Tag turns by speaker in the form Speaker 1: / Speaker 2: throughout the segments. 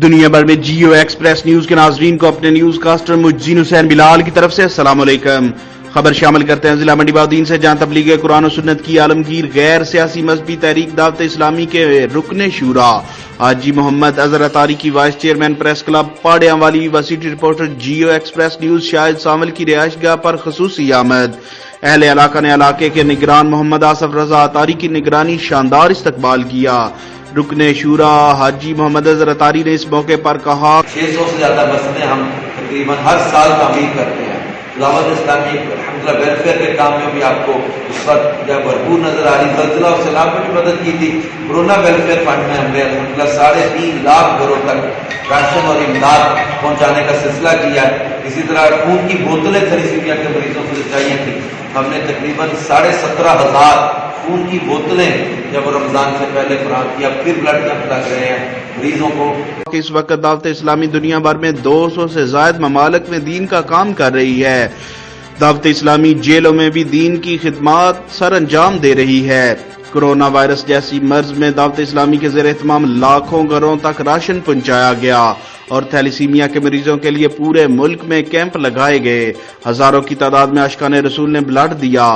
Speaker 1: دنیا بھر میں جیو ایکسپریس نیوز کے ناظرین کو اپنے نیوز کاسٹر مجزین حسین بلال کی طرف سے السلام علیکم۔ خبر شامل کرتے ہیں ضلع منڈی بہاؤالدین سے، جہاں تبلیغ قرآن و سنت کی عالمگیر غیر سیاسی مذہبی تحریک دعوت اسلامی کے رکن شورا حاجی محمد اظہر اطاری کی وائس چیئرمین پریس کلب پاڑیاں والی و city reporter Geo Express News Shahid Samil کی رہائش گاہ پر خصوصی آمد۔ اہل علاقہ نے علاقے کے نگران محمد آصف رضا اطاری کی نگرانی شاندار استقبال کیا۔ رکن شورا حاجی محمد اظہر اطاری نے اس موقع پر کہا
Speaker 2: 600 سے زیادہ مسجدیں ہم تقریباً ہر سال تعمیر کرتے ہیں۔ دعوت اسلامی الحمدللہ ویلفیئر کے کام میں بھی آپ کو اس وقت جب بھرپور نظر آ رہی، زلزلہ اور سیلاب میں بھی مدد کی تھی۔ کورونا ویلفیئر فنڈ میں ہم نے الحمدللہ 3.5 لاکھ گھروں تک راشن اور امداد پہنچانے کا سلسلہ کیا ہے۔ اسی طرح خون کی بوتلیں تھیلیسیمیا کے مریضوں کو چاہیے تھی، ہم نے تقریباً 17,500 خون کی بوتلیں جب رمضان سے پہلے فراہم کیا۔ پھر بلڈ کیمپ لگ رہے ہیں مریضوں کو۔
Speaker 1: اس وقت دعوت اسلامی دنیا بھر میں 200 سے زائد ممالک میں دین کا کام کر رہی ہے۔ دعوت اسلامی جیلوں میں بھی دین کی خدمات سر انجام دے رہی ہے۔ کورونا وائرس جیسی مرض میں دعوت اسلامی کے زیر اہتمام لاکھوں گھروں تک راشن پہنچایا گیا اور تھیلیسیمیا کے مریضوں کے لیے پورے ملک میں کیمپ لگائے گئے۔ ہزاروں کی تعداد میں عاشقان رسول نے بلڈ دیا۔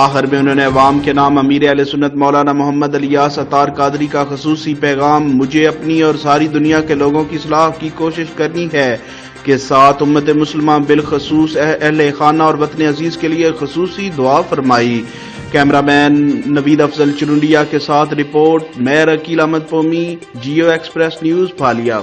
Speaker 1: آخر میں انہوں نے عوام کے نام امیر اہل سنت مولانا محمد الیاس اطار قادری کا خصوصی پیغام، مجھے اپنی اور ساری دنیا کے لوگوں کی اصلاح کی کوشش کرنی ہے کے ساتھ امت مسلمہ بالخصوص اہل خانہ اور وطن عزیز کے لیے خصوصی دعا فرمائی۔ کیمرہ مین نوید افضل چرنڈیا کے ساتھ رپورٹ میر عقیل احمد پومی، جیو ایکسپریس نیوز پھالیا۔